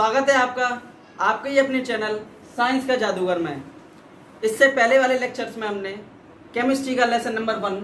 स्वागत है आपका आपके ही अपने चैनल साइंस का जादूगर में। इससे पहले वाले लेक्चर्स में हमने केमिस्ट्री का lesson number 1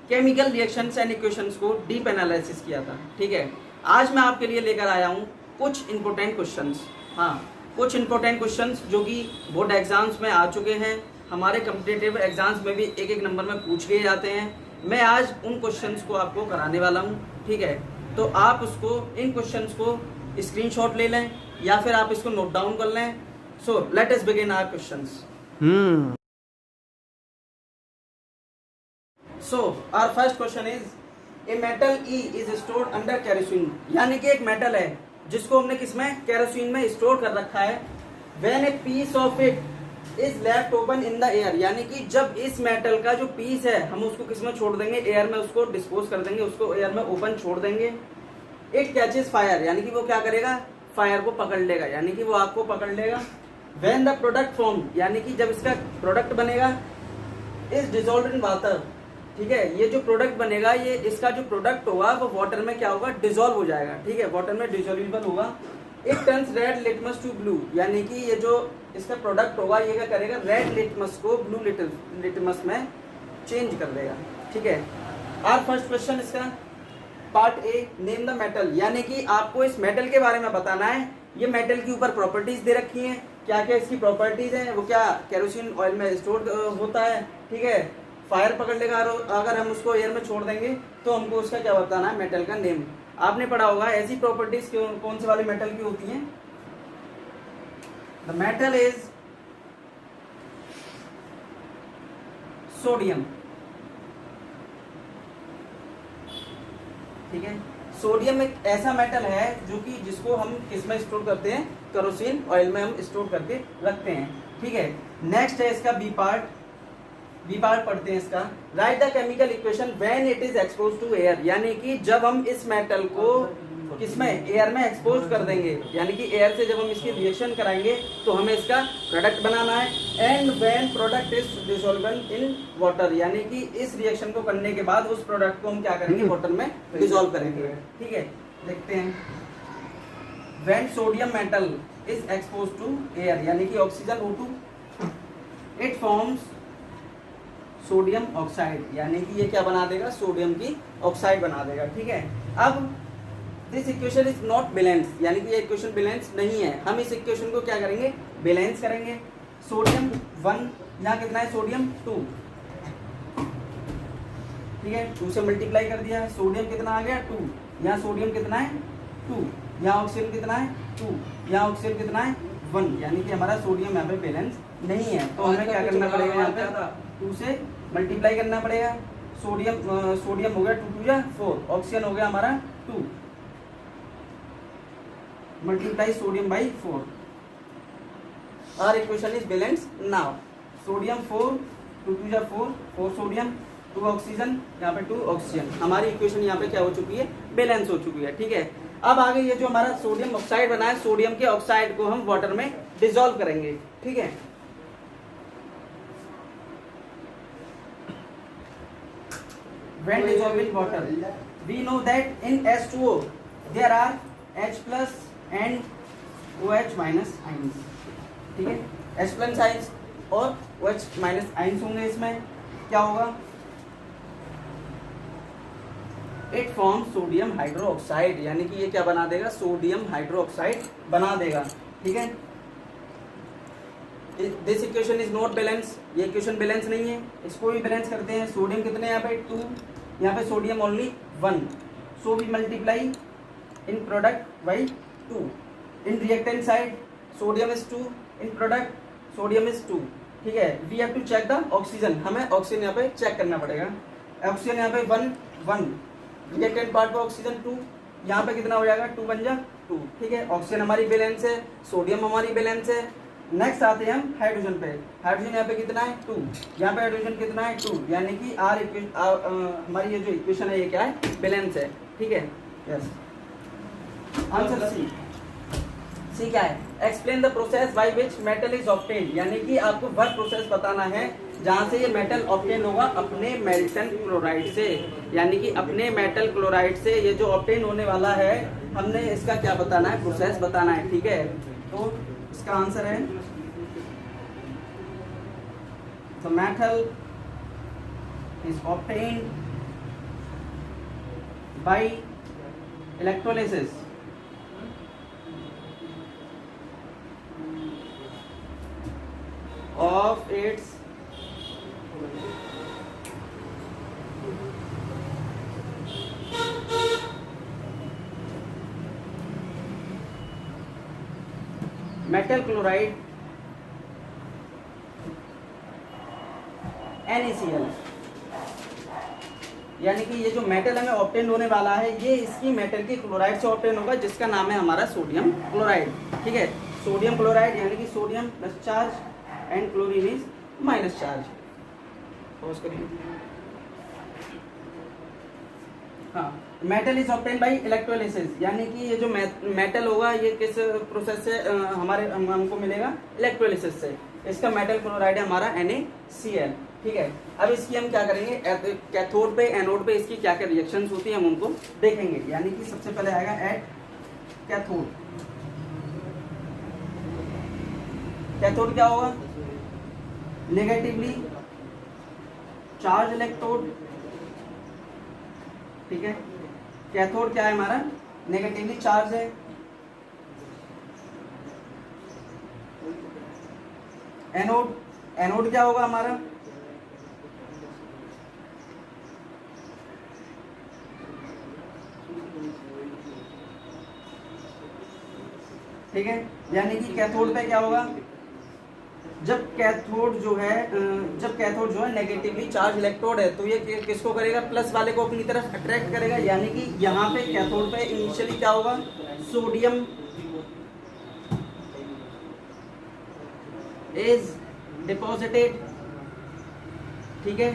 chemical reactions and equations को डीप एनालिसिस किया था। ठीक है, आज मैं आपके लिए लेकर आया हूँ कुछ इंपॉर्टेंट क्वेश्चंस। हाँ, कुछ इंपॉर्टेंट क्वेश्चंस जो कि बोर्ड एग्जाम्स में आ चुके हैं, हमारे कम्पिटिटिव एग्जाम्स में भी एक एक नंबर में पूछ लिए जाते हैं। मैं आज उन क्वेश्चंस को आपको कराने वाला हूँ। ठीक है, तो आप उसको इन क्वेश्चंस को स्क्रीनशॉट ले लें या फिर आप इसको नोट डाउन कर लें। So let us begin our questions. So our first question is a metal E is stored under kerosene, यानी कि एक मेटल है जिसको हमने किसमें, केरोसिन में स्टोर कर रखा है। When a piece of it is left open in the air, यानी कि जब इस मेटल का जो पीस है हम उसको किसमें छोड़ देंगे, एयर में उसको डिस्पोज कर देंगे, उसको एयर में ओपन छोड़ देंगे। इट कैचेस फायर, यानी कि वो क्या करेगा, फायर को पकड़ लेगा, यानी कि वो आग को पकड़ लेगा। व्हेन द प्रोडक्ट फॉर्म, यानी कि जब इसका प्रोडक्ट बनेगा, इज डिसॉल्व्ड इन वाटर। ठीक है, ये जो प्रोडक्ट बनेगा, ये इसका जो प्रोडक्ट होगा वो वाटर में क्या होगा, डिसॉल्व हो जाएगा। ठीक है, वाटर में डिसॉल्वेबल होगा। It turns red litmus to blue, यानी कि ये जो इसका प्रोडक्ट होगा ये क्या करेगा, रेड लिटमस को ब्लू लिटमस में चेंज कर देगा। ठीक है, आवर फर्स्ट क्वेश्चन इसका part A, name the metal, यानी कि आपको इस मेटल के बारे में बताना है। ये मेटल के ऊपर प्रॉपर्टीज दे रखी हैं, क्या क्या इसकी प्रॉपर्टीज हैं, वो क्या केरोसिन ऑयल में स्टोर होता है। ठीक है, फायर पकड़ लेगा अगर हम उसको एयर में छोड़ देंगे, तो हमको उसका क्या बताना है, मेटल का नेम। आपने पढ़ा होगा ऐसी प्रॉपर्टीज कौन से वाले मेटल की होती हैं। The metal is sodium. ठीक है, सोडियम एक ऐसा मेटल है जो कि जिसको हम किसमें स्टोर करते हैं, केरोसिन ऑयल में हम स्टोर करके रखते हैं। ठीक है, नेक्स्ट है इसका बी पार्ट। बी पार्ट पढ़ते हैं इसका। Write the chemical equation when it is expose to air, यानी कि जब हम इस मेटल को किसमें, एयर में एक्सपोज कर देंगे, यानी कि एयर से जब हम इसकी रिएक्शन कराएंगे तो हमें इसका प्रोडक्ट बनाना है। And when product is dissolvable in water, यानी कि इस रिएक्शन को करने के बाद उस प्रोडक्ट को हम क्या करेंगे, वाटर में डिसॉल्व करेंगे। ठीक है, देखते हैं। When sodium metal is expose to air, यानी कि oxygen O2, it forms sodium oxide, यानी कि ये क्या बना देगा, सोडियम की ऑक्साइड बना देगा। ठीक है, अब this equation is not balance, यानी कि ये इक्वेशन बैलेंस नहीं है। हम इस इक्वेशन को क्या करेंगे, बैलेंस करेंगे। सोडियम 1, यहाँ कितना है, सोडियम 2। ठीक है, 2 से मल्टीप्लाई कर दिया, सोडियम कितना आ गया, 2। यहाँ सोडियम कितना है, 2। यहाँ ऑक्सीजन कितना है, 2। यहाँ ऑक्सीजन कितना है, 1, यानी कि हमारा सोडियम यहाँ पे बैलेंस नहीं है। तो हमें क्या करना पड़ेगा, यहाँ पे 2 से मल्टीप्लाई करना पड़ेगा। सोडियम हो गया 2 2 4, ऑक्सीजन हो गया हमारा 2, multiply sodium by 4। Our equation is balance now. Sodium 4, 2 2 4, 4 sodium, 2 oxygen, यहाँ पे 2 ऑक्सीजन। हमारी इक्वेशन यहाँ पे क्या हो चुकी है, बैलेंस हो चुकी है। ठीक है, अब आगे ये जो हमारा सोडियम ऑक्साइड बना है, सोडियम के ऑक्साइड को हम वाटर में डिसॉल्व करेंगे। ठीक है, when dissolved in water we know that in H2O there are H plus and OH minus ions। ठीक है, H plus ions और OH minus ions होंगे। इसमें क्या होगा, इट फॉर्म सोडियम हाइड्रोक्साइड, यानी कि ये क्या बना देगा, सोडियम हाइड्रोक्साइड बना देगा। ठीक है, this equation is not balance, ये इक्वेशन बैलेंस नहीं है। इसको भी बैलेंस करते हैं। सोडियम कितने यहाँ पे 2, यहाँ पे sodium only 1, so we multiply in product by 2। In reactant side sodium is 2, in product sodium is 2। ठीक है, we have to check the oxygen, हमें ऑक्सीजन यहाँ पे चेक करना पड़ेगा। ऑक्सीजन यहाँ पे 1 रिएक्टेंट पार्ट पे ऑक्सीजन 2, यहाँ पे कितना हो जाएगा, 2 बन जा 2। ठीक है, ऑक्सीजन हमारी बैलेंस है, सोडियम हमारी बैलेंस है। नेक्स्ट आते हैं हम हाइड्रोजन पे। हाइड्रोजन यहाँ पे कितना है, 2, यहाँ पे हाइड्रोजन कितना है, 2, यानी कि हमारी ये जो इक्वेशन है ये क्या है, बैलेंस है। ठीक है, यस। आंसर सी क्या है, explain the process by which metal is obtained, यानी कि आपको वह प्रोसेस बताना है जहाँ से ये मेटल ऑब्टेन होगा, अपने मेल्टन क्लोराइड से, यानी कि अपने मेटल क्लोराइड से ये जो ऑब्टेन होने वाला है हमने इसका क्या बताना है, प्रोसेस बताना है, ठीक है। तो इसका आंसर है the metal is obtained by electrolysis of its metal chloride NaCl, यानी कि ये जो मेटल हमें ऑब्टेन होने वाला है ये इसकी मेटल की क्लोराइड से ऑब्टेन होगा, जिसका नाम है हमारा सोडियम क्लोराइड, ठीक है। सोडियम क्लोराइड यानी कि sodium plus charge and chlorine is minus charge. Pause करिए। हाँ, metal is obtain bye electrolysis, यानी कि ये जो मेटल होगा ये किस प्रोसेस से हमको मिलेगा, इलेक्ट्रोलिसिस से। इसका मेटल क्लोराइड है हमारा NaCl, ठीक है। अब इसकी हम क्या करेंगे, कैथोड पे एनोड पे इसकी क्या क्या रिएक्शंस होती है हम उनको देखेंगे। यानी कि सबसे पहले आएगा एट कैथोड। कैथोड क्या होगा, नेगेटिवली चार्ज इलेक्ट्रोड, ठीक है। कैथोड क्या है हमारा, नेगेटिवली चार्ज है। एनोड, एनोड क्या होगा हमारा, ठीक है। यानी कि कैथोड पे क्या होगा, जब कैथोड जो है नेगेटिवली चार्ज इलेक्ट्रोड है तो ये किसको करेगा, प्लस वाले को अपनी तरफ अट्रैक्ट करेगा। यानी कि यहाँ पे कैथोड पे इनिशियली क्या होगा, सोडियम इज डिपॉजिटेड, ठीक है।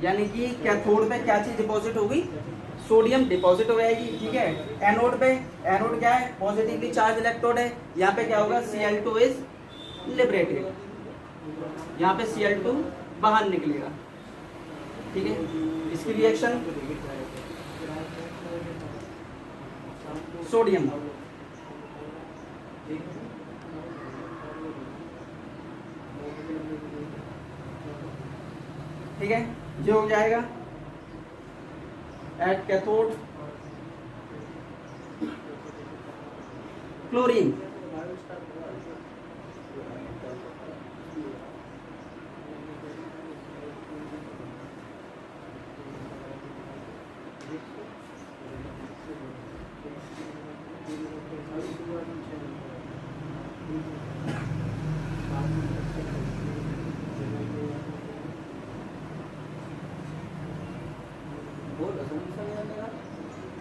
यानी कि कैथोड पे क्या चीज डिपॉजिट होगी, सोडियम डिपॉजिट हो जाएगी, ठीक है। एनोड पे, एनोड क्या है, पॉजिटिवली चार्ज इलेक्ट्रोड है, यहाँ पे क्या होगा, Cl2 इज लिबरेटेड, यहाँ पे Cl2 बाहर निकलेगा, ठीक है। इसकी रिएक्शन सोडियम, ठीक है, ये हो जाएगा एट कैथोड क्लोरीन,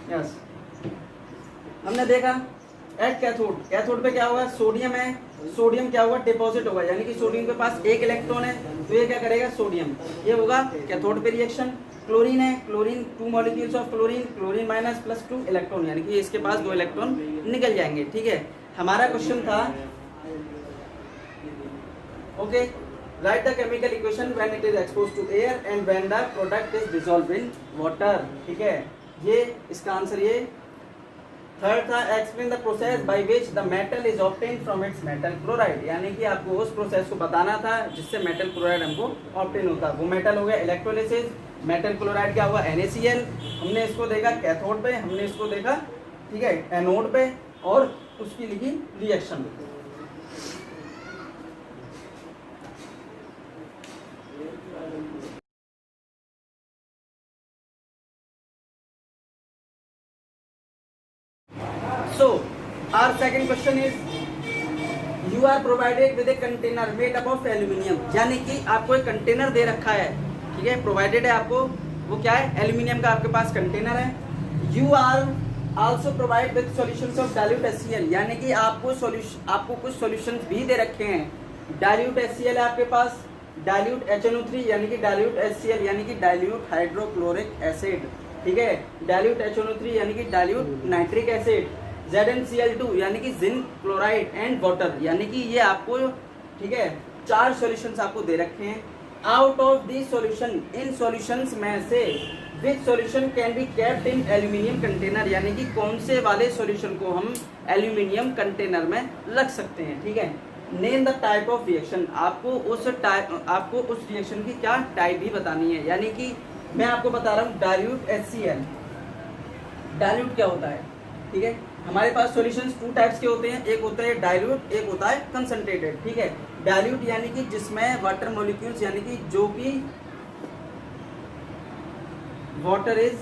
यस। हमने देखा एट कैथोड, कैथोड पे क्या होगा, सोडियम है, सोडियम क्या होगा, डिपॉजिट होगा। यानी कि सोडियम के पास एक इलेक्ट्रॉन है तो ये क्या करेगा, सोडियम, ये होगा कैथोड पे रिएक्शन। क्लोरीन है, chlorine 2 molecules of chlorine, chlorine minus plus 2 electron, यानी कि इसके पास 2 इलेक्ट्रॉन निकल जाएंगे, ठीक है। हमारा क्वेश्चन था okay, write the chemical equation when it is exposed to air and when the product is dissolved in water, ठीक है। ये इसका आंसर ये। थर्ड था explain the process by which the metal is obtained from its metal chloride, यानी कि आपको उस प्रोसेस को बताना था जिससे मेटल क्लोराइड हमको ऑब्टेन होता है। वो मेटल हो गया इलेक्ट्रोलिसिस, मेटल क्लोराइड क्या हुआ, NaCl। हमने इसको देखा कैथोड पे, हमने इसको देखा, ठीक है, एनोड पे, और उसकी लिखी reaction. So, our second question is, you are provided with a container made up of aluminium, यानी कि आपको एक कंटेनर दे रखा है, ठीक है, प्रोवाइडेड है आपको, वो क्या है, एल्यूमिनियम का आपके पास कंटेनर है। You are also provided with solutions of dilute HCl, यानी कि आपको कुछ सॉल्यूशंस भी दे रखे हैं। डाइल्यूट HCl है आपके पास, डाइल्यूट HNO3 यानी कि डाइल्यूट HCl यानी कि डाइल्यूट हाइड्रोक्लोरिक एसिड, ठीक है, डाइल्यूट HNO3 यानी कि डाइल्यूट नाइट्रिक एसिड, ZnCl2 यानी कि जिंक क्लोराइड एंड वाटर, यानी कि ये आपको, ठीक है, 4 सॉल्यूशंस आपको दे रखे हैं। आउट ऑफ दी सॉल्यूशन, इन सॉल्यूशंस में से which solution can be kept in aluminium container, यानी कि कौन से वाले सॉल्यूशन को हम एल्यूमिनियम कंटेनर में रख सकते हैं। ठीक है, name the type of reaction, आपको उस रिएक्शन की क्या टाइप भी बतानी है। यानी कि मैं आपको बता रहा हूँ डाइल्यूट HCl, डाइल्यूट क्या होता है। ठीक है, हमारे पास सॉल्यूशंस टू टाइप्स के होते हैं, एक होता है डाइल्यूट, एक होता है कंसंट्रेटेड। ठीक है, डाइल्यूट यानी कि जिसमें वाटर मॉलिक्यूल्स, यानी कि जो कि वाटर इज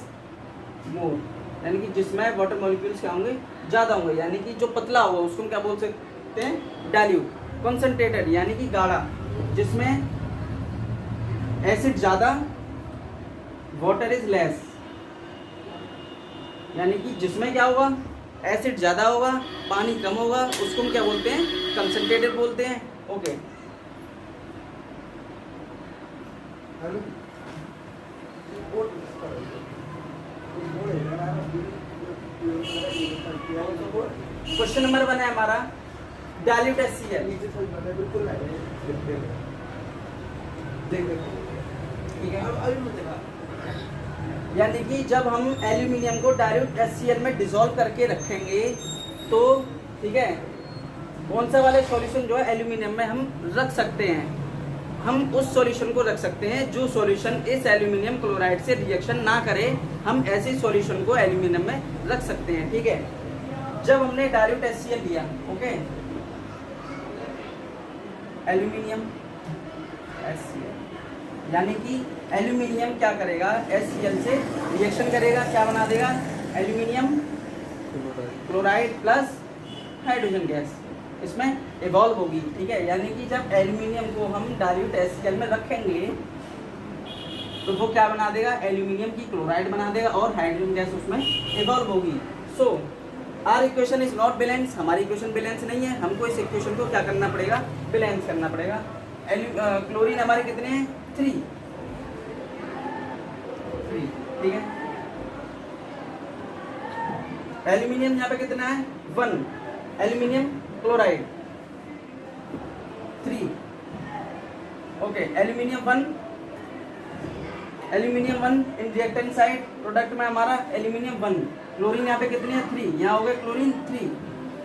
मोर, यानी कि जिसमें वाटर मॉलिक्यूल्स क्या होंगे, ज़्यादा होंगे, यानी कि जो पतला होगा उसको हम क्या बोल सकते हैं, डाइल्यूट। कंसंट्रेटेड यानी कि गाढ़ा, जिसमें एसिड ज़्यादा, वाटर इज लेस, यानी कि जिसमें क्या होगा, एसिड ज़्यादा होगा, पानी कम होगा, उसको हम क्या बोलते हैं, कंसंट्रेटेड बोलते हैं। ओके, क्वेश्चन नंबर 1 है हमारा डाइल्यूट HCl। ठीक है, यानी कि जब हम एल्यूमिनियम को डाइल्यूट HCl में डिसॉल्व करके रखेंगे तो ठीक है, कौन सा वाले सॉल्यूशन जो है एल्यूमिनियम में हम रख सकते हैं, हम उस सॉल्यूशन को रख सकते हैं जो सॉल्यूशन इस एल्यूमिनियम क्लोराइड से रिएक्शन ना करे, हम ऐसे सॉल्यूशन को एल्यूमिनियम में रख सकते हैं। ठीक है, जब हमने डाइल्यूट HCl लिया, ओके, एल्यूमिनियम HCl, यानी कि एल्यूमिनियम क्या करेगा, HCl से रिएक्शन करेगा, क्या बना देगा, aluminium chloride plus hydrogen gas इसमें इवॉल्व होगी। ठीक है, यानी कि जब एल्यूमिनियम को हम डाइल्यूट HCl में रखेंगे तो वो क्या बना देगा, एल्यूमिनियम की क्लोराइड बना देगा और हाइड्रोजन गैस उसमें इवॉल्व होगी। So our equation is not balance, हमारी इक्वेशन बैलेंस नहीं है, हमको इस इक्वेशन को क्या करना पड़ेगा, बैलेंस करना पड़ेगा। क्लोरीन हमारे कितने हैं, 3। ठीक है, एल्यूमिनियम यहाँ पे कितना है, 1, एल्यूमिनियम क्लोराइड 3। ओके, एल्यूमिनियम 1 इन रिएक्टेंट साइड, प्रोडक्ट में हमारा एल्यूमिनियम 1, क्लोरीन यहाँ पे कितने हैं, 3, यहाँ हो गए क्लोरीन 3,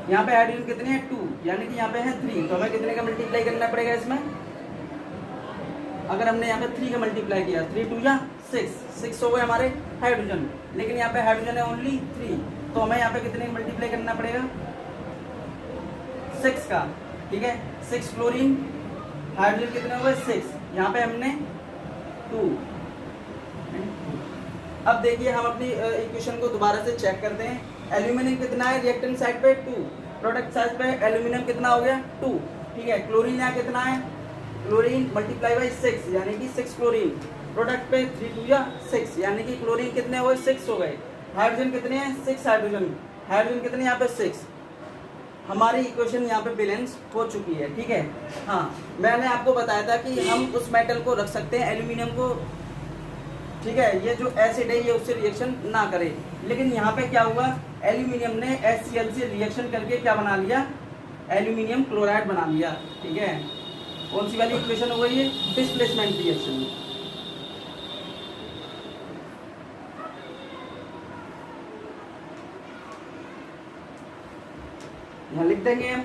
यहाँ पे हाइड्रोजन कितने हैं, 2, यानी कि यहाँ पे है 3, तो हमें कितने का मल्टीप्लाई करना पड़ेगा इसमें, अगर हमने यहाँ पे 3 का मल्टीप्लाई किया, 3 2 या 6 हो गए हमारे हाइड्रोजन, लेकिन यहाँ पे हाइड्रोजन है ओनली 3, तो हमें यहाँ पे कितने का मल्टीप्लाई करना पड़ेगा, 6 का। ठीक है, 6 क्लोरीन, हाइड्रोजन कितने हो गए, 6, यहाँ पे हमने 2। अब देखिए हम अपनी इक्वेशन को दोबारा से चेक करते हैं, एल्यूमिनियम कितना है रिएक्टेंट साइड पे, 2, प्रोडक्ट साइड पे एल्यूमिनियम कितना हो गया, 2। ठीक है, क्लोरीन यहाँ कितना है, क्लोरीन मल्टीप्लाई बाई 6, यानी कि 6 क्लोरीन, प्रोडक्ट पे 3 2 या 6, यानी कि क्लोरीन कितने हुए, 6 हो गए, हाइड्रोजन कितने हैं, 6 हाइड्रोजन कितने यहाँ पे 6, हमारी इक्वेशन यहाँ पे बैलेंस हो चुकी है। ठीक है, हाँ, मैंने आपको बताया था कि हम उस मेटल को रख सकते हैं, एल्यूमिनियम को, ठीक है, ये जो एसिड है ये उससे रिएक्शन ना करे, लेकिन यहाँ पे क्या हुआ, एल्यूमिनियम ने HCl से रिएक्शन करके क्या बना लिया, एल्यूमिनियम क्लोराइड बना लिया। ठीक है, कौन सी वाली इक्वेशन हो गई है, डिस्प्लेसमेंट रिएक्शन। यहाँ लिख देंगे हम,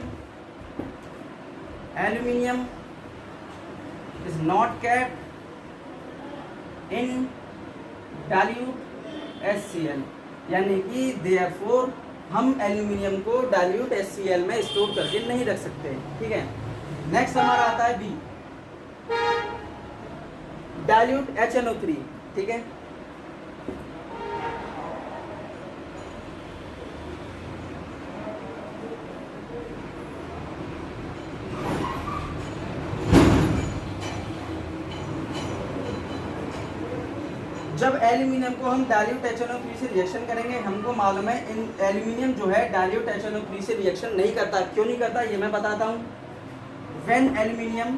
aluminium is not kept in dilute HCl, यानी कि देयरफॉर हम एल्यूमिनियम को डाइल्यूट HCl में स्टोर करके नहीं रख सकते। ठीक है, नेक्स्ट हमारा आता है बी, डाइल्यूट HNO3। ठीक है, जब एल्यूमिनियम को हम डाइल्यूट HNO3 से रिएक्शन करेंगे, हमको मालूम है इन एल्यूमिनियम जो है डाइल्यूट HNO3 से रिएक्शन नहीं करता। क्यों नहीं करता ये मैं बताता हूँ। When aluminium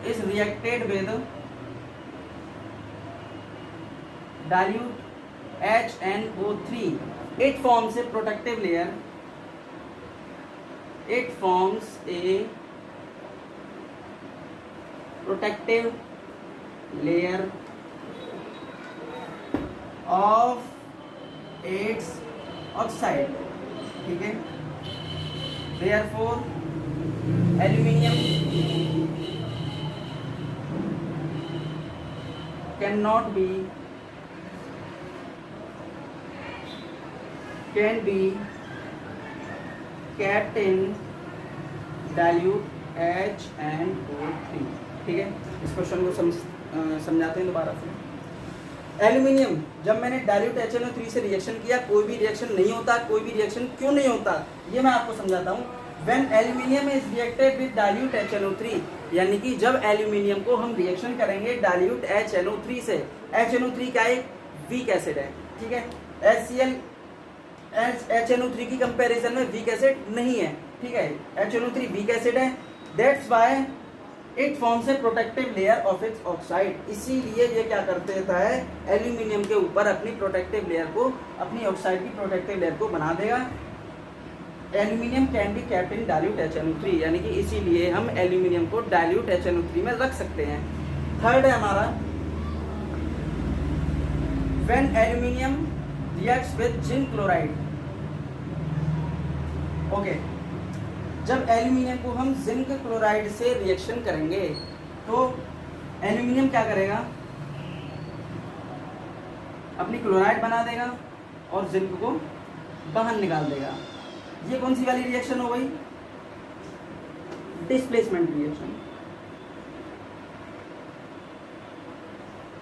is reacted with dilute HNO3, it forms a protective layer, it forms a protective layer of its oxide, ठीक है। Therefore aluminium can be kept in dilute HNO3, ठीक है। इस क्वेश्चन को समझाते हैं दोबारा से। एल्यूमिनियम जब मैंने डाइल्यूट HNO3 से रिएक्शन किया, कोई भी रिएक्शन नहीं होता। कोई भी रिएक्शन क्यों नहीं होता ये मैं आपको समझाता हूँ। When aluminium is reacted with dilute HNO3, यानी कि जब एल्यूमिनियम को हम रिएक्शन करेंगे डाइल्यूट HNO3 से, HNO3 का एक वीक एसिड है, ठीक है। HCl HNO3 की कंपैरिजन में वीक एसिड नहीं है, ठीक है। HNO3 वीक एसिड है, that's why it forms a protective layer of its oxide. इसीलिए ये क्या कर देता है, एल्यूमिनियम के ऊपर अपनी प्रोटेक्टिव लेयर को, अपनी ऑक्साइड की प्रोटेक्टिव लेयर को बना देगा। Aluminium can be kept in dilute HNO3, यानी कि इसीलिए हम एल्यूमिनियम को डाइल्यूट HNO3 में रख सकते हैं। थर्ड है हमारा, when aluminium reacts with zinc chloride, okay. जब एल्यूमिनियम को हम जिंक क्लोराइड से रिएक्शन करेंगे तो एल्यूमिनियम क्या करेगा, अपनी क्लोराइड बना देगा और जिंक को बाहर निकाल देगा। ये कौन सी वाली रिएक्शन हो गई, डिस्प्लेसमेंट रिएक्शन,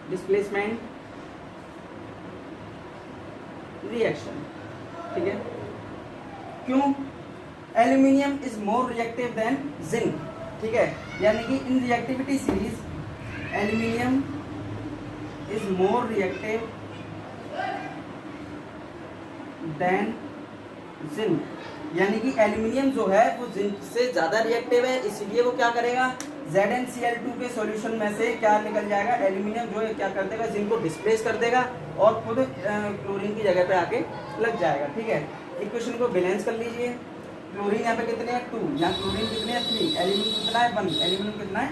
डिस्प्लेसमेंट रिएक्शन, ठीक है। क्यों, aluminium is more reactive than zinc, ठीक है। यानी कि in reactivity series aluminium is more reactive than zinc, यानी कि एल्यूमिनियम जो है वो जिंक से ज्यादा रिएक्टिव है, इसलिए वो क्या करेगा, ZnCl2 के सॉल्यूशन में से क्या निकल जाएगा, एल्यूमिनियम जो है क्या कर देगा, जिंक को डिस्प्लेस कर देगा और खुद क्लोरीन की जगह पे आके लग जाएगा, ठीक है। इक्वेशन को बैलेंस कर लीजिए। क्लोरीन यहाँ पे कितने हैं 2, यहाँ क्लोरीन कितने हैं 3, एल्यूमिनियम कितना है 1, एल्यूमिनियम कितना है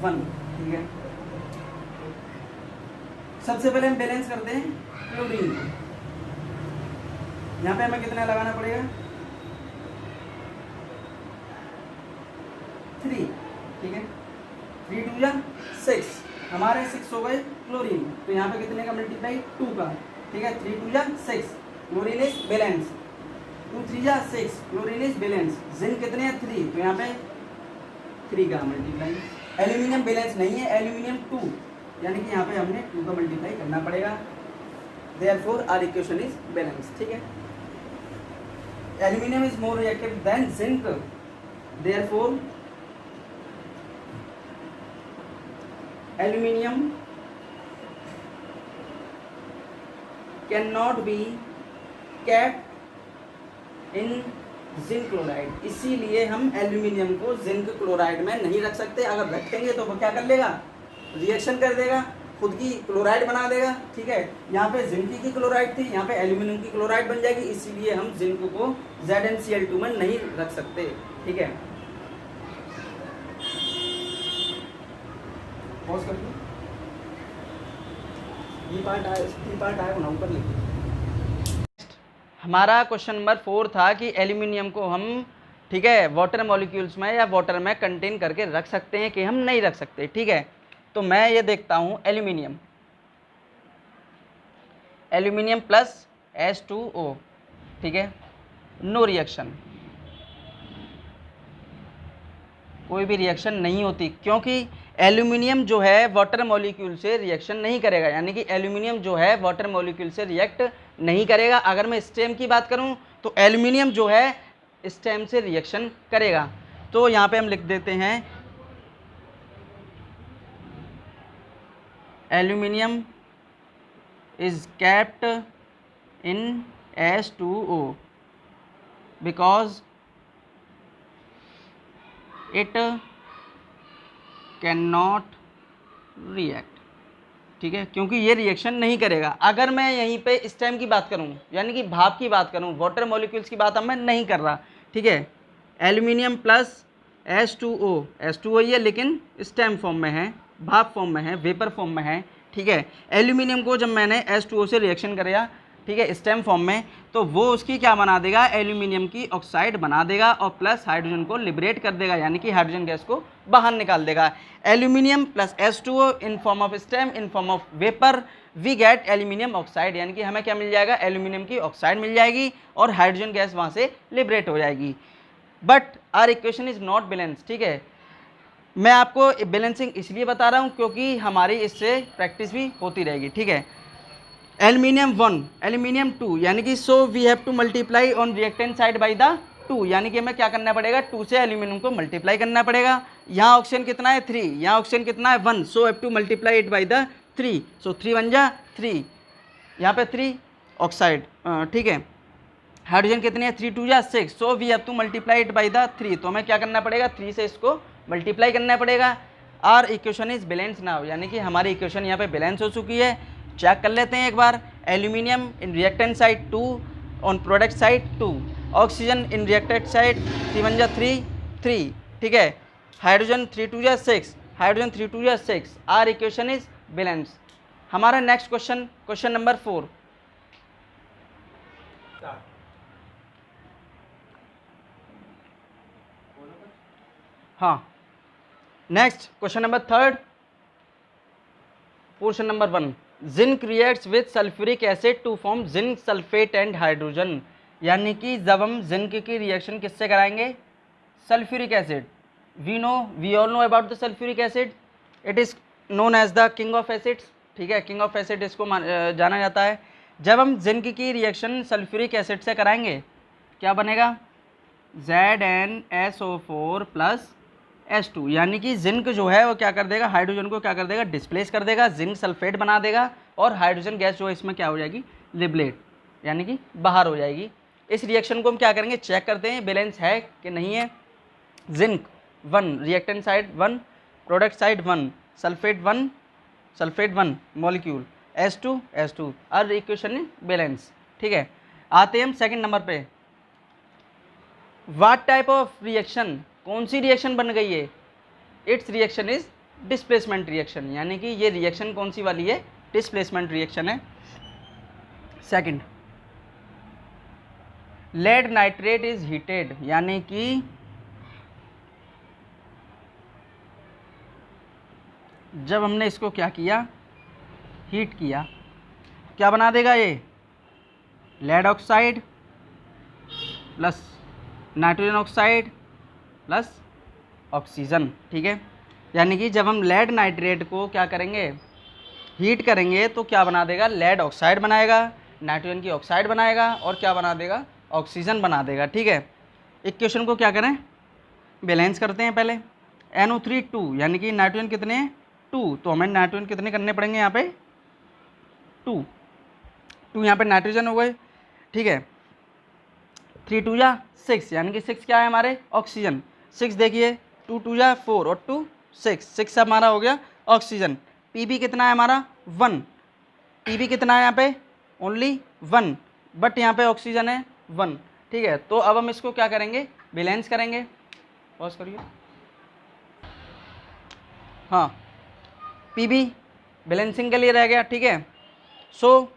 1, ठीक है। सबसे पहले हम बैलेंस करते हैं क्लोरीन को। यहाँ पे हमें कितना लगाना पड़ेगा 3, ठीक है। 3 2 या 6, हमारे 6 हो गए क्लोरीन, तो यहाँ पे कितने का मल्टीप्लाई 2 का, ठीक है। 3 2 या 6, क्लोरीन इज बैलेंस, 2 3 या 6, क्लोरीन इज बैलेंस। जिंक कितने हैं 3, तो यहाँ पे 3 का मल्टीप्लाई। एल्यूमिनियम बैलेंस नहीं है, एल्यूमिनियम 2, यानी कि यहाँ पे हमने 2 का मल्टीप्लाई करना पड़ेगा। Therefore our equation is balance, ठीक है। Aluminium is more reactive than zinc, therefore aluminium can not be kept in zinc chloride. इसीलिए हम एल्यूमिनियम को जिंक क्लोराइड में नहीं रख सकते। अगर रखेंगे तो वो क्या कर लेगा, रिएक्शन कर देगा, खुद की क्लोराइड बना देगा, ठीक है। यहाँ पे जिंक की क्लोराइड थी, यहाँ पे एल्यूमिनियम की क्लोराइड बन जाएगी, इसीलिए हम जिंक को ZnCl2 में नहीं रख सकते, ठीक है। पॉज कर दो, ये पार्ट आया होना ऊपर लिखिए। हमारा क्वेश्चन नंबर 4 था कि एल्यूमिनियम को हम, ठीक है, वाटर मॉलिक्यूल्स में या वाटर में कंटेन करके रख सकते हैं कि हम नहीं रख सकते, ठीक है। तो मैं ये देखता हूँ एल्यूमिनियम प्लस H2O, ठीक है, नो रिएक्शन, कोई भी रिएक्शन नहीं होती, क्योंकि एल्यूमिनियम जो है वाटर मॉलिक्यूल से रिएक्शन नहीं करेगा, यानी कि एल्यूमिनियम जो है वाटर मॉलिक्यूल से रिएक्ट नहीं करेगा। अगर मैं स्टेम की बात करूं तो एल्यूमिनियम जो है स्टेम से रिएक्शन करेगा। तो यहाँ पे हम लिख देते हैं aluminium is kept in H2O because it can not react, ठीक है, क्योंकि ये रिएक्शन नहीं करेगा। अगर मैं यहीं पे स्टेम की बात करूं, यानी कि भाप की बात करूं, वाटर मॉलिक्यूल्स की बात अब मैं नहीं कर रहा, ठीक है। एल्यूमिनियम प्लस H2O ही है लेकिन स्टेम फॉर्म में है, भाप फॉर्म में है, वेपर फॉर्म में है, ठीक है। एल्यूमिनियम को जब मैंने H2O से रिएक्शन कराया, ठीक है, स्टेम फॉर्म में, तो वो उसकी क्या बना देगा, एल्यूमिनियम की ऑक्साइड बना देगा और प्लस हाइड्रोजन को लिबरेट कर देगा, यानी कि हाइड्रोजन गैस को बाहर निकाल देगा। Aluminium plus H2O in form of steam in form of vapour we get aluminium oxide, यानी कि हमें क्या मिल जाएगा, एल्यूमिनियम की ऑक्साइड मिल जाएगी और हाइड्रोजन गैस वहाँ से लिबरेट हो जाएगी। But our equation is not balance, ठीक है। मैं आपको बैलेंसिंग इसलिए बता रहा हूँ क्योंकि हमारी इससे प्रैक्टिस भी होती रहेगी, ठीक है। एल्यूमिनियम 1, एल्यूमिनियम 2, यानी कि so we have to multiply on reactant side by the 2, यानी कि हमें क्या करना पड़ेगा, 2 से एल्यूमिनियम को मल्टीप्लाई करना पड़ेगा। यहाँ ऑक्सीजन कितना है 3, यहाँ ऑक्सीजन कितना है 1, so have to multiply it by the 3, सो 3 बन जा 3, यहाँ पे 3 ऑक्साइड, ठीक है। हाइड्रोजन कितनी है 3 2 जा 6, so we have to multiply it by the 3, तो हमें क्या करना पड़ेगा 3 से इसको मल्टीप्लाई करना पड़ेगा। Our equation is balance now, यानी कि हमारी इक्वेशन यहाँ पे बैलेंस हो चुकी है। चेक कर लेते हैं एक बार। Aluminium in reactant side 2, on product side 2, oxygen in reactant side 3 1 जा 3 3, ठीक है। हाइड्रोजन 3 2 जा 6, हाइड्रोजन 3 2 जा 6, आर इक्वेशन इज बैलेंस। हमारा नेक्स्ट क्वेश्चन, क्वेश्चन नंबर 4। हाँ, next question number 3, portion number 1, zinc reacts with sulphuric acid to form zinc sulphate and hydrogen, यानी कि जब हम जिंक की रिएक्शन किससे कराएंगे, sulphuric acid. We all know about the sulphuric acid, it is known as the king of acids, ठीक है, king of acid इसको जाना जाता है। जब हम जिंक की रिएक्शन सल्फ्यूरिक एसिड से कराएंगे क्या बनेगा, ZnSO4 प्लस H2, यानी कि जिंक जो है वो क्या कर देगा, हाइड्रोजन को क्या कर देगा, डिस्प्लेस कर देगा, जिंक सल्फेट बना देगा और हाइड्रोजन गैस जो है इसमें क्या हो जाएगी, लिबरेट, यानी कि बाहर हो जाएगी। इस रिएक्शन को हम क्या करेंगे, चेक करते हैं बैलेंस है कि नहीं है। Zinc 1, reactant side 1, product side 1, sulphate 1 molecule, H2 और इक्वेशन बैलेंस, ठीक है। आते हैं हम सेकंड नंबर पे। व्हाट टाइप ऑफ रिएक्शन, कौन सी रिएक्शन बन गई है, it's reaction is displacement reaction, यानी कि ये रिएक्शन कौन सी वाली है, डिस्प्लेसमेंट रिएक्शन है। Second, lead nitrate is heated, यानी कि जब हमने इसको क्या किया, हीट किया, क्या बना देगा ये, lead oxide plus nitrogen oxide plus oxygen, ठीक है। यानी कि जब हम लेड नाइट्रेट को क्या करेंगे, हीट करेंगे तो क्या बना देगा, लेड ऑक्साइड बनाएगा, नाइट्रोजन की ऑक्साइड बनाएगा और क्या बना देगा, ऑक्सीजन बना देगा, ठीक है। इक्वेशन को क्या करें, बैलेंस करते हैं पहले। NO3 2, यानी कि नाइट्रोजन कितने हैं 2, तो हमें नाइट्रोजन कितने करने पड़ेंगे यहाँ पे 2 यहाँ पे नाइट्रोजन हो गए, ठीक है। 3 2 जा 6, यानी कि 6 क्या है हमारे, ऑक्सीजन। 6 देखिए, 2 2 जा 4 और 2 6 हमारा हो गया ऑक्सीजन। Pb कितना है हमारा 1, Pb कितना है यहाँ पे ओनली 1, बट यहाँ पे ऑक्सीजन है 1, ठीक है। तो अब हम इसको क्या करेंगे, बैलेंस करेंगे। पॉज करिए। हाँ, Pb बैलेंसिंग के लिए रह गया, ठीक है। सो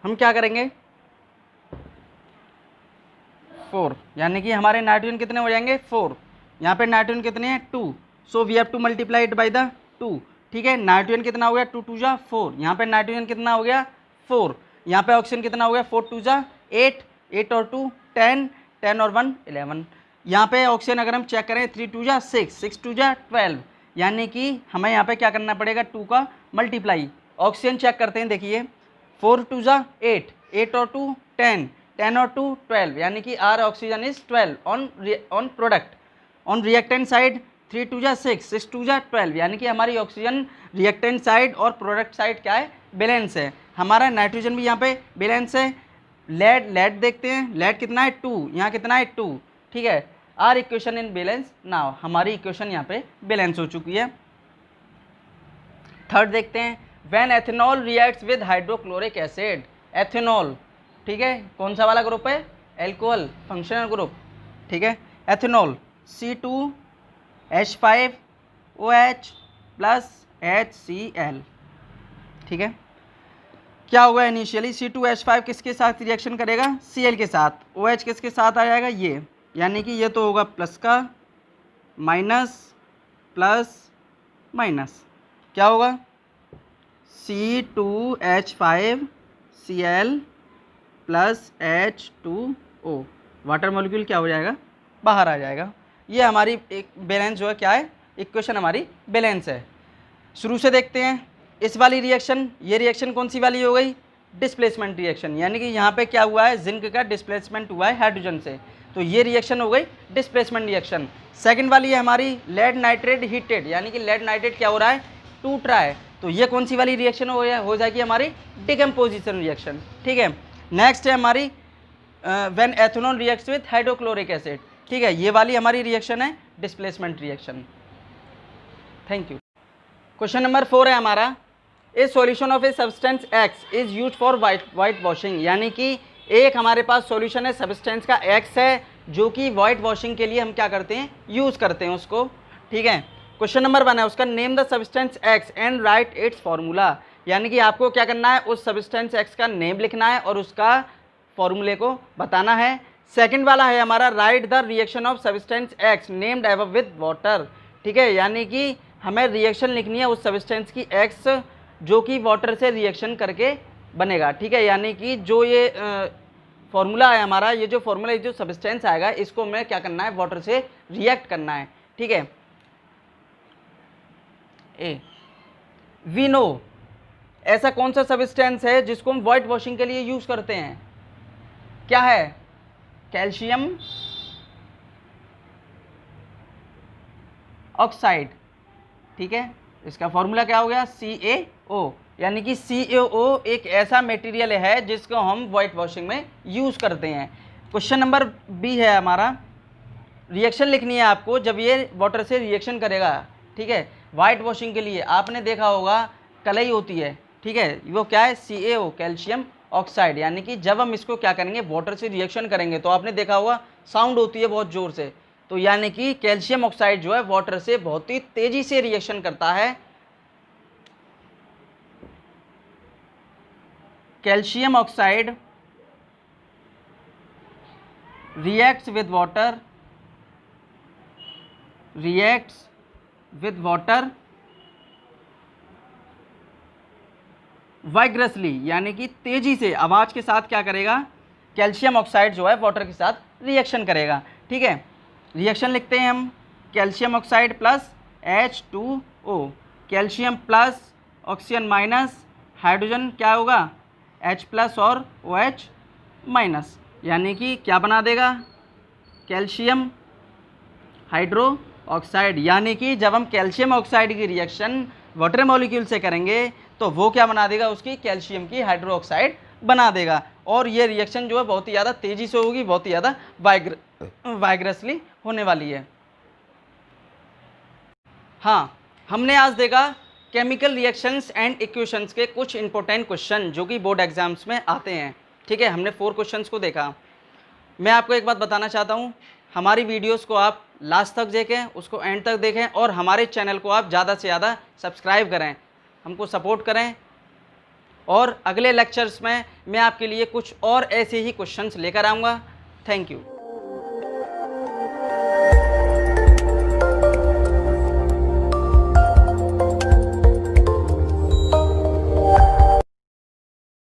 हम क्या करेंगे 4, यानी कि हमारे नाइट्रोजन कितने हो जाएंगे 4, यहाँ पे नाइट्रोजन कितने हैं 2, so we have to multiply it by the 2, ठीक है। नाइट्रोजन कितना हो गया 2 2 जा 4, यहाँ पे नाइट्रोजन कितना हो गया 4, यहाँ पे ऑक्सीजन कितना हो गया 4 2 जा 8 और 2 10, 10 और 1 11, यहाँ पे ऑक्सीजन अगर हम चेक करें 3 2 जा 6 2 जा 12, यानी कि हमें यहाँ पे क्या करना पड़ेगा 2 का मल्टीप्लाई। ऑक्सीजन चेक करते हैं, देखिए 4 2 जा 8 और 2 10, 10 और 2 12, यानी कि our oxygen is 12 on product. On reactant side 3 2 जा 6 2 जा 12, यानी कि हमारी ऑक्सीजन रिएक्टेंट साइड और प्रोडक्ट साइड क्या है, बैलेंस है। हमारा नाइट्रोजन भी यहाँ पे बैलेंस है। लेड देखते हैं, लेड कितना है 2, यहाँ कितना है 2, ठीक है। Are equation in balance now, हमारी इक्वेशन यहाँ पे बैलेंस हो चुकी है। थर्ड देखते हैं, when ethanol reacts with hydrochloric acid, ethanol, ठीक है, कौन सा वाला ग्रुप है, एल्कोहल फंक्शनल ग्रुप, ठीक है। Ethanol C2 H5OH plus HCl। ठीक है, क्या होगा इनिशियली C2H5 किसके साथ रिएक्शन करेगा, Cl के साथ। OH किसके साथ आ जाएगा, ये, यानी कि ये तो होगा प्लस का माइनस प्लस माइनस, क्या होगा C2H5Cl plus H2O, water molecule क्या हो जाएगा, बाहर आ जाएगा। ये हमारी एक बैलेंस जो है क्या है, इक्वेशन हमारी बैलेंस है। शुरू से देखते हैं इस वाली रिएक्शन, ये रिएक्शन कौन सी वाली हो गई, डिस्प्लेसमेंट रिएक्शन, यानी कि यहाँ पे क्या हुआ है, जिंक का डिस्प्लेसमेंट हुआ है हाइड्रोजन से, तो ये रिएक्शन हो गई डिस्प्लेसमेंट रिएक्शन। सेकंड वाली है हमारी लेड नाइट्रेट हीटेड, यानी कि लेड नाइट्रेट क्या हो रहा है, टूट रहा है, तो ये कौन सी वाली रिएक्शन हो जाएगी हमारी डिकम्पोजिशन रिएक्शन। ठीक है, नेक्स्ट है हमारी when ethanol reacts with hydrochloric acid. ठीक है, ये वाली हमारी रिएक्शन है displacement reaction. Thank you. Question number 4 है हमारा, ए solution of a substance x is use for white washing, यानी कि एक हमारे पास सॉल्यूशन है सब्सटेंस का एक्स है, जो कि वाइट वॉशिंग के लिए हम क्या करते हैं, यूज़ करते हैं उसको। ठीक है, क्वेश्चन नंबर 1 है उसका, name the substance x and right it's formula, यानी कि आपको क्या करना है, उस सब्सटेंस एक्स का नेम लिखना है और उसका फॉर्मूले को बताना है। सेकंड वाला है हमारा, right the reaction of substance x named above with water. ठीक है, यानी कि हमें रिएक्शन लिखनी है उस सब्सटेंस की एक्स जो कि वाटर से रिएक्शन करके बनेगा। ठीक है, यानी कि जो ये फॉर्मूला है हमारा, ये जो फॉर्मूला, जो सब्सटेंस आएगा, इसको हमें क्या करना है, वाटर से रिएक्ट करना है। ठीक है, ए वी नो, ऐसा कौन सा सब्सटेंस है जिसको हम वाइट वॉशिंग के लिए यूज करते हैं, क्या है, कैल्शियम ऑक्साइड। ठीक है, इसका फॉर्मूला क्या हो गया, CaO, यानी कि CaO एक ऐसा मटेरियल है जिसको हम वाइट वॉशिंग में यूज़ करते हैं। क्वेश्चन नंबर बी है हमारा, रिएक्शन लिखनी है आपको जब ये वाटर से रिएक्शन करेगा। ठीक है, वाइट वॉशिंग के लिए आपने देखा होगा कलई होती है। ठीक है, वो क्या है, CaO, कैल्शियम ऑक्साइड, यानी कि जब हम इसको क्या करेंगे, वाटर से रिएक्शन करेंगे, तो आपने देखा होगा साउंड होती है बहुत ज़ोर से, तो यानी कि कैल्शियम ऑक्साइड जो है वाटर से बहुत ही तेजी से रिएक्शन करता है। Calcium oxide reacts with water वाइग्रसली, यानी कि तेजी से आवाज के साथ क्या करेगा, कैल्शियम ऑक्साइड जो है वाटर के साथ रिएक्शन करेगा। ठीक है, रिएक्शन लिखते हैं हम, calcium oxide plus H2O, calcium plus oxygen minus hydrogen क्या होगा, H प्लस और OH माइनस, यानी कि क्या बना देगा, कैल्शियम हाइड्रो ऑक्साइड। यानी कि जब हम कैल्शियम ऑक्साइड की रिएक्शन वाटर मॉलिक्यूल से करेंगे तो वो क्या बना देगा, उसकी कैल्शियम की हाइड्रो ऑक्साइड बना देगा, और ये रिएक्शन जो है बहुत ही ज़्यादा तेज़ी से होगी, बहुत ही ज़्यादा वाइग्रसली होने वाली है। हाँ, हमने आज देखा केमिकल रिएक्शंस एंड इक्वेशंस के कुछ इंपॉर्टेंट क्वेश्चन जो कि बोर्ड एग्जाम्स में आते हैं। ठीक है, हमने 4 क्वेश्चंस को देखा। मैं आपको एक बात बताना चाहता हूँ, हमारी वीडियोस को आप लास्ट तक देखें, उसको एंड तक देखें, और हमारे चैनल को आप ज़्यादा से ज़्यादा सब्सक्राइब करें, हमको सपोर्ट करें, और अगले लेक्चर्स में मैं आपके लिए कुछ और ऐसे ही क्वेश्चंस लेकर आऊँगा। Thank you.